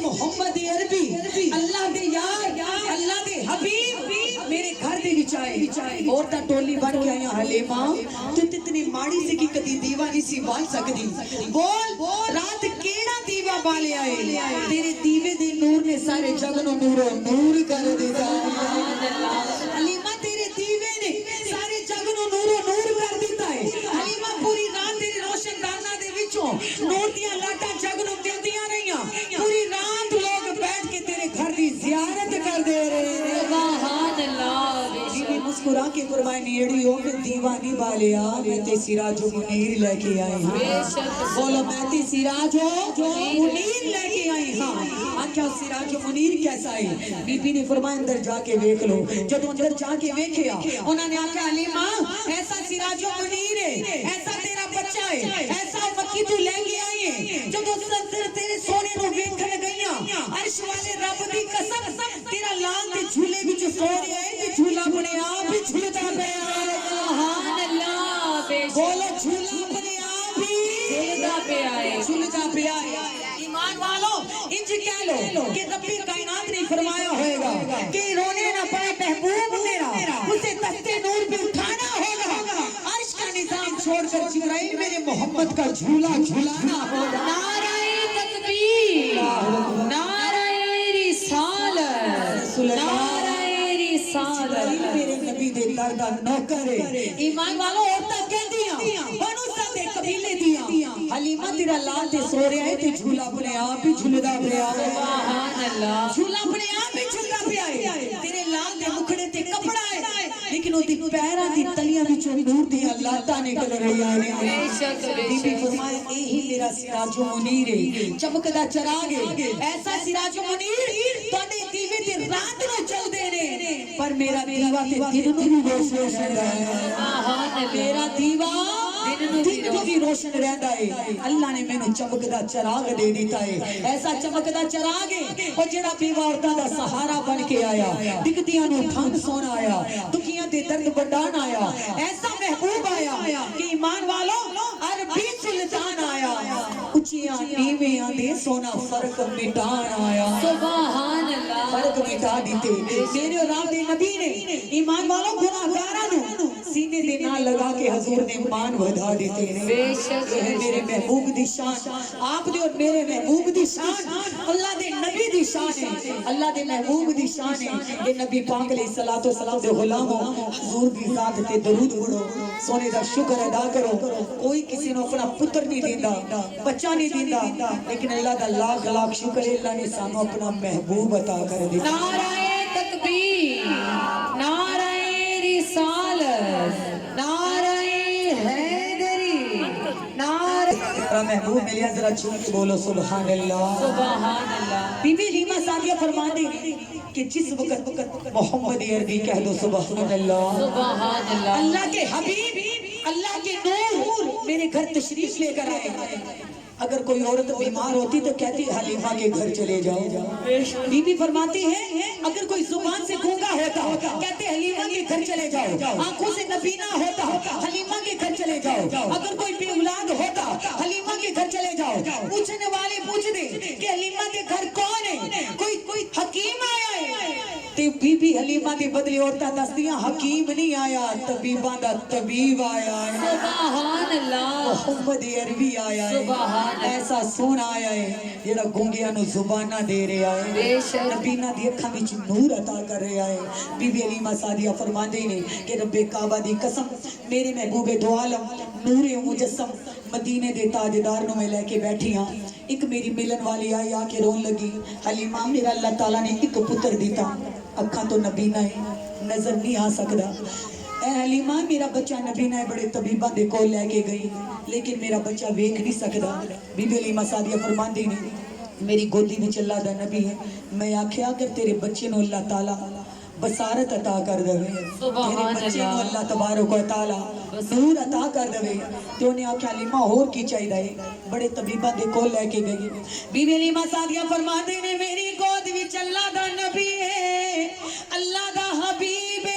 محمد عربی اللہ دے یار اللہ دے حبیب میرے گھر دے وچ آئے عورتاں ٹولی بن کے آیا حلیمہ تو اتنی ماڑی سے کی کدی دیوا نہیں سی بال سکدی بول رات کیڑا دیوا بالے آئے تیرے دیوے دے نور نے سارے جگ نو نور کر دیتا حلیمہ تیرے دیوے نے سارے جگ نو نور کر دیتا ہے حلیمہ پوری رات تیرے روشن دانا دے وچوں نور دیاں لاٹاں جگ نو دیندیاں رہیاں پوری رات لوگ بیٹھ کے تیرے گھر دی زیارت کر دے رہے سبحان اللہ بی بی مسکرا کے فرمائے نیڑی ہو کہ دیوانی بالیا میں تے سراج و منیر لے کے آئی ہاں بولو میں تے سراج و منیر لے کے آئی ہاں آکھا سراج و منیر کیسا ہے بی بی نے فرمایا اندر جا کے دیکھ لو جب اندر جا کے دیکھیا انہوں نے آکھا حلیمہ ایسا سراج و منیر ہے ایسا تیرا بچہ ہے ایسا مکی تو لے کے آئی ہے جب سر تیرے سونے نو ویکھن گئیاں عرش والے رب دی قسم تیرا لال تے جھولے وچ سو رہیا ہے تے جھولا اپنے آپ ہی جھولتا پیا سبحان اللہ بولو جھولا اپنے آپ ہی جھولتا پیا ایمان والو انج کہہ لو کہ رب کائنات نے فرمایا ہوئے گا کہ رونے نہ پائے محبوب میرا اسے تختے نور پہ اٹھانا ہوگا عرش کا نظام چھوڑ کر جبرائیل میرے محمد کا جھولا جھولانا ہوگا نعرہ تکبیر نعرہ رسالت نعرہ رسالت میرے نبی دے دردہ نوکر ایمان والو عورتہ کہہ دیا بنو سب قبیلے دیا حلیمہ تیرا لال تے سو رہا ہے تے جھولا اپنے آپ ہی جھولدا پیا سبحان اللہ جھولا اپنے آپ ہی جھولدا پیا ہے تیرے لال دے مکھڑے تے کپڑا ہے لیکن او دی پیراں دی تلیاں وچوں نور دی لاٹاں نکل رہی ہیں بے شک بی بی فرمایا یہی میرا سراج و منیر ہے چمکدا چراغ ہے ایسا سراج و منیر تواڈے دیوے تے رات نو چل دے نے پر میرا دیوا تے دن نو بھی روشن رہندا ہے سبحان اللہ میرا دیوا دن نو بھی روشن رہندا ہے اللہ نے مینوں چمکدا چراغ دے دیتا ہے ایسا چمکدا چراغ ہے او جڑا بیوہ عورتاں دا سہارا بن کے آیا دکھدیاں نو ٹھن سونا آیا دکھیاں دے درد بڑھان آیا ایسا محبوب آیا کہ ایمان والو عربی سلطان آیا اچھیاں نیویاں دے سونا فرق مٹان آیا سبحان اللہ فرق مٹا دیتے میرے اور آپ دے نبی نے ایمان والو گناہگاراں نو سینے دے نال لگا کے حضور نے مان ودھا دیتے ہیں بے شک میرے محبوب دی شان آپ دے اور میرے محبوب دی شان اللہ دے نبی دی شان ہے اللہ دے محبوب دی شان ہے یہ نبی پاک علیہ الصلوۃ والسلام دے غلامو حضور دی ذات تے درود پڑھو سونے دا شکر ادا کرو کوئی کسی نو اپنا پتر نہیں دیندا بچہ نہیں دیندا لیکن اللہ دا لاکھ لاکھ شکر ہے اللہ نے سانو اپنا محبوب عطا کر دیا نعرہ تکبیر نعرہ رسالت نعرہ حیدری نعرہ محبوب ملیا ذرا چھوڑ کے بولو سبحان اللہ سبحان اللہ بی بی حلیمہ سعدیہ فرماتی کہ جس وقت محمد عربی کہہ دو سبحان اللہ سبحان اللہ اللہ کے حبیب اللہ کے نور میرے گھر تشریف لے کر آئے اگر کوئی عورت بیمار ہوتی تو کہتی حلیمہ کے گھر چلے جاؤ بی بی فرماتی ہے اگر کوئی زبان سے گونگا ہوتا کہتے حلیمہ کے گھر چلے جاؤ آنکھوں سے نبینا ہوتا حلیمہ کے گھر چلے جاؤ اگر کوئی بے اولاد ہوتا حلیمہ کے گھر چلے جاؤ پوچھنے والے پوچھ دے کہ حلیمہ کے گھر کون ہے کوئی حکیم آیا ہے تے بی بی حلیمہ دی بدلی عورتاں دسدیاں حکیم نہیں آیا طبیباں دا طبیب آیا ہے سبحان اللہ محمد عربی آیا ہے ایسا سونا آیا ہے جڑا گونگیاں نو زباناں دے رہا ہے نبینا دی اکھاں وچ نور عطا کر رہا ہے بی بی حلیمہ سعدیہ فرماندی نے کہ رب کعبہ دی قسم میرے محبوب دو عالم نور مجسم مدینے دے تاجدار نو میں لے کے بیٹھی ہاں ایک میری ملن والی آئی آ کے رون لگی حلیمہ میرا اللہ تعالیٰ نے ایک پتر دیتا اکھاں تو نبینا ہے نظر نہیں آ سکدا اے حلیمہ میرا بچہ نبینا ہے بڑے طبیبہ دے کول لے کے گئی لیکن میرا بچہ ویکھ نہیں سکدا بی بی حلیمہ سعدیہ فرماندی نے میری گودی وچ اللہ دا نبی ہے میں آکھیا اگر تیرے بچے نو اللہ تعالیٰ بصارت عطا کر دے تیرے بچے نو اللہ تبارک و تعالیٰ نور عطا کر دے تو انہیں آکھیا حلیمہ اور کی چاہیے ہے بڑے طبیبہ دے کول لے کے گئی بی بی حلیمہ سعدیہ فرماندی نے میری گود وچ اللہ دا نبی ہے اللہ دا حبیب ہے